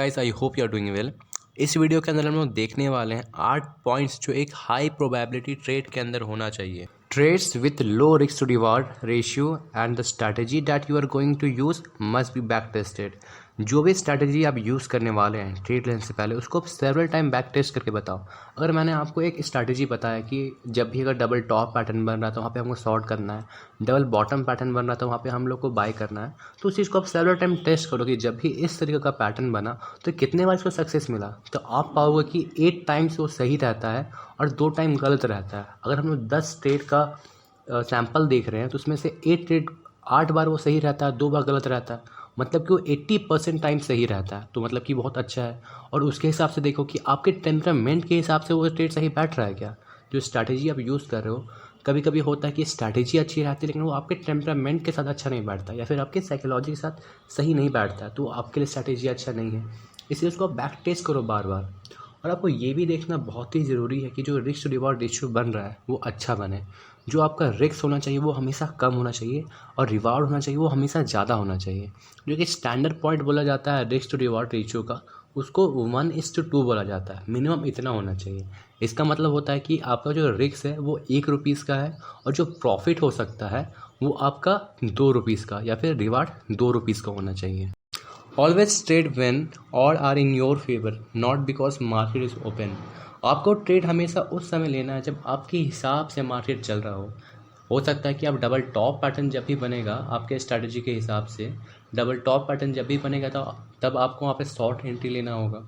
Guys I hope you are doing well. इस video के अंदर हम लोग देखने वाले हैं 8 पॉइंट्स जो एक हाई प्रोबेबिलिटी ट्रेड के अंदर होना चाहिए। Trades with low risk to reward ratio and the strategy that you are going to use must be back tested. जो भी स्ट्रैटेजी आप यूज़ करने वाले हैं ट्रेड लेने से पहले उसको सेवरल टाइम बैक टेस्ट करके बताओ। अगर मैंने आपको एक स्ट्रैटेजी बताया कि जब भी अगर डबल टॉप पैटर्न बन रहा है तो वहाँ पे हमको शॉर्ट करना है, डबल बॉटम पैटर्न बन रहा है तो वहाँ पे हम लोग को बाय करना है, तो उस चीज़ को आप सेवरल टाइम टेस्ट करो कि जब भी इस तरीके का पैटर्न बना तो कितने बार इसको सक्सेस मिला। तो आप पाओगे कि 8 टाइम्स वो सही रहता है और 2 टाइम गलत रहता है। अगर हम लोग 10 ट्रेड का सैंपल देख रहे हैं तो उसमें से 8 बार वो सही रहता है, 2 बार गलत रहता है, मतलब कि वो 80% टाइम सही रहता है। तो मतलब कि बहुत अच्छा है। और उसके हिसाब से देखो कि आपके टेम्परामेंट के हिसाब से वो ट्रेड सही बैठ रहा है क्या। जो स्ट्रैटेजी आप यूज़ कर रहे हो, कभी कभी होता है कि स्ट्रैटेजी अच्छी रहती है लेकिन वो आपके टेम्परामेंट के साथ अच्छा नहीं बैठता या फिर आपके साइकोलॉजी के साथ सही नहीं बैठता, तो आपके लिए स्ट्रैटेजी अच्छा नहीं है। इसलिए उसको आप बैक टेस्ट करो बार बार। और आपको ये भी देखना बहुत ही ज़रूरी है कि जो रिस्क टू रिवॉर्ड रेशियो बन रहा है वो अच्छा बने। जो आपका रिस्क होना चाहिए वो हमेशा कम होना चाहिए और रिवार्ड होना चाहिए वो हमेशा ज़्यादा होना चाहिए। जो कि स्टैंडर्ड पॉइंट बोला जाता है रिस्क टू रिवॉर्ड रेशियो का, उसको 1:2 बोला जाता है। मिनिमम इतना होना चाहिए। इसका मतलब होता है कि आपका जो रिस्क है वो ₹1 का है और जो प्रॉफिट हो सकता है वो आपका ₹2 का या फिर रिवार्ड ₹2 का होना चाहिए। Always trade when all are in your favour, not because market is open. आपको ट्रेड हमेशा उस समय लेना है जब आपके हिसाब से मार्केट चल रहा हो सकता है कि आप डबल टॉप पैटर्न जब भी बनेगा आपके स्ट्रैटेजी के हिसाब से, डबल टॉप पैटर्न जब भी बनेगा तो तब आपको वहाँ पे शॉर्ट एंट्री लेना होगा।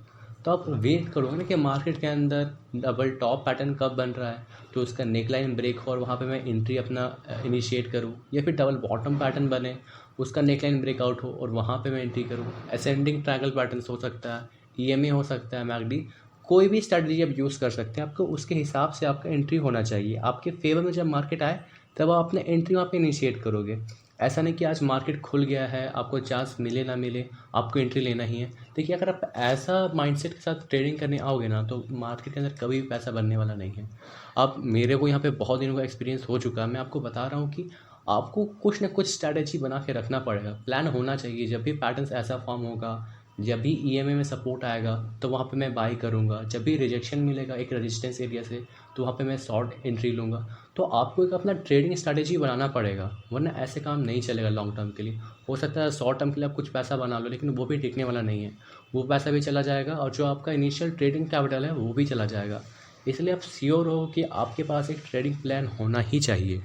तो आप वेट करोगे ना कि मार्केट के अंदर डबल टॉप पैटर्न कब बन रहा है तो उसका नेकलाइन ब्रेक हो और वहाँ पे मैं एंट्री अपना इनिशिएट करूँ, या फिर डबल बॉटम पैटर्न बने उसका नेकलाइन ब्रेकआउट हो और वहाँ पे मैं एंट्री करूँ। असेंडिंग ट्रायंगल पैटर्न हो सकता है, ईएमए हो सकता है, मैकडी, कोई भी स्ट्रैटेजी आप यूज़ कर सकते हैं। आपको उसके हिसाब से आपका एंट्री होना चाहिए। आपके फेवर में जब मार्केट आए तब आप अपने एंट्री वहाँ पे इनिशिएट करोगे। ऐसा नहीं कि आज मार्केट खुल गया है आपको चांस मिले ना मिले आपको एंट्री लेना ही है। देखिए अगर आप ऐसा माइंडसेट के साथ ट्रेडिंग करने आओगे ना तो मार्केट के अंदर कभी भी पैसा बनने वाला नहीं है। अब मेरे को यहाँ पे बहुत दिनों का एक्सपीरियंस हो चुका है। मैं आपको बता रहा हूँ कि आपको कुछ ना कुछ स्ट्रैटेजी बना के रखना पड़ेगा। प्लान होना चाहिए। जब भी पैटर्न्स ऐसा फॉर्म होगा, जब भी ईएमए में सपोर्ट आएगा तो वहाँ पे मैं बाई करूँगा, जब भी रिजेक्शन मिलेगा एक रेजिस्टेंस एरिया से तो वहाँ पे मैं शॉर्ट एंट्री लूँगा। तो आपको एक अपना ट्रेडिंग स्ट्रैटेजी बनाना पड़ेगा, वरना ऐसे काम नहीं चलेगा लॉन्ग टर्म के लिए। हो सकता है शॉर्ट टर्म के लिए आप कुछ पैसा बना लो लेकिन वो भी टिकने वाला नहीं है। वो पैसा भी चला जाएगा और जो आपका इनिशियल ट्रेडिंग कैपिटल है वो भी चला जाएगा। इसलिए आप श्योर हो कि आपके पास एक ट्रेडिंग प्लान होना ही चाहिए।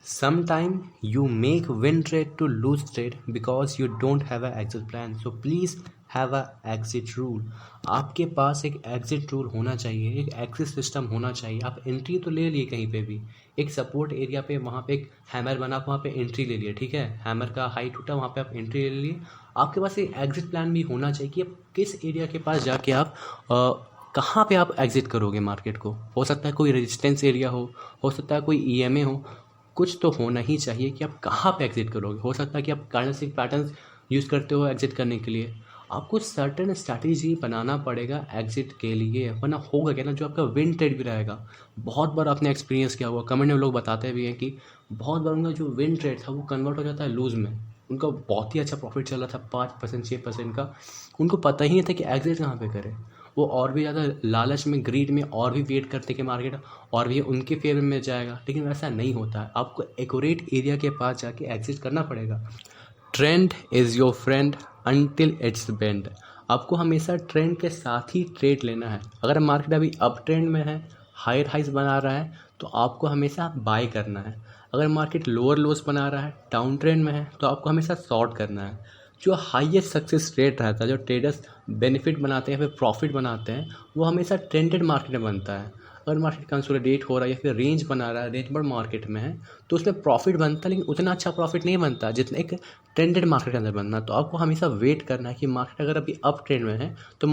Sometime you make win trade to lose trade because you don't have a exit plan. So please have a exit rule. आपके पास एक एग्जिट रूल होना चाहिए, एक एग्जिट सिस्टम होना चाहिए। आप एंट्री तो ले लिए कहीं पे भी, एक सपोर्ट एरिया पे वहाँ पे एक हैमर बना वहाँ पे एंट्री ले लिए, ठीक है, हैमर का हाई टूटा वहाँ पे आप एंट्री ले लिए। आपके पास एक एग्जिट प्लान भी होना चाहिए कि आप किस एरिया के पास जाके आप कहाँ पे आप एग्जिट करोगे मार्केट को। हो सकता है कोई रेजिस्टेंस एरिया हो सकता है कोई ईएमए हो, कुछ तो होना ही चाहिए कि आप कहाँ पे एग्जिट करोगे। हो सकता है कि आप कैंडलस्टिक पैटर्न्स यूज़ करते हो एग्जिट करने के लिए, आपको सर्टेन स्ट्रैटेजी बनाना पड़ेगा एग्जिट के लिए, वरना होगा क्या ना, जो आपका विन ट्रेड भी रहेगा। बहुत बार आपने एक्सपीरियंस किया हुआ, कमेंट में लोग बताते भी हैं कि बहुत बार उनका जो विन ट्रेड था वो कन्वर्ट हो जाता है लूज़ में। उनका बहुत ही अच्छा प्रॉफिट चल रहा था 5% 6% का, उनको पता ही नहीं था कि एग्जिट कहाँ पे करें। वो और भी ज़्यादा लालच में, ग्रीड में और भी वेट करते कि मार्केट और भी उनके फेवर में जाएगा, लेकिन वैसा नहीं होता है। आपको एक्यूरेट एरिया के पास जाके एग्जिट करना पड़ेगा। Trend is your friend until it's bend. आपको हमेशा ट्रेंड के साथ ही ट्रेड लेना है। अगर मार्केट अभी अप ट्रेंड में है, हायर हाइज बना रहा है, तो आपको हमेशा बाय करना है। अगर मार्केट लोअर लोस बना रहा है, डाउन ट्रेंड में है, तो आपको हमेशा शॉर्ट करना है। जो हाईएस्ट सक्सेस रेट रहता है, जो ट्रेडर्स बेनिफिट बनाते हैं या फिर प्रॉफिट बनाते हैं, वो हमेशा ट्रेंडेड मार्केट में बनता है। अगर मार्केट कंसोलिडेट हो रहा है या फिर रेंज बना रहा है, रेंज बड़ मार्केट में है, तो उसमें प्रॉफिट बनता है लेकिन उतना अच्छा प्रॉफिट नहीं बनता जितना एक ट्रेंडेड मार्केट के अंदर बनना। तो आपको हमेशा वेट करना है कि मार्केट अगर अभी अप ट्रेंड में है तो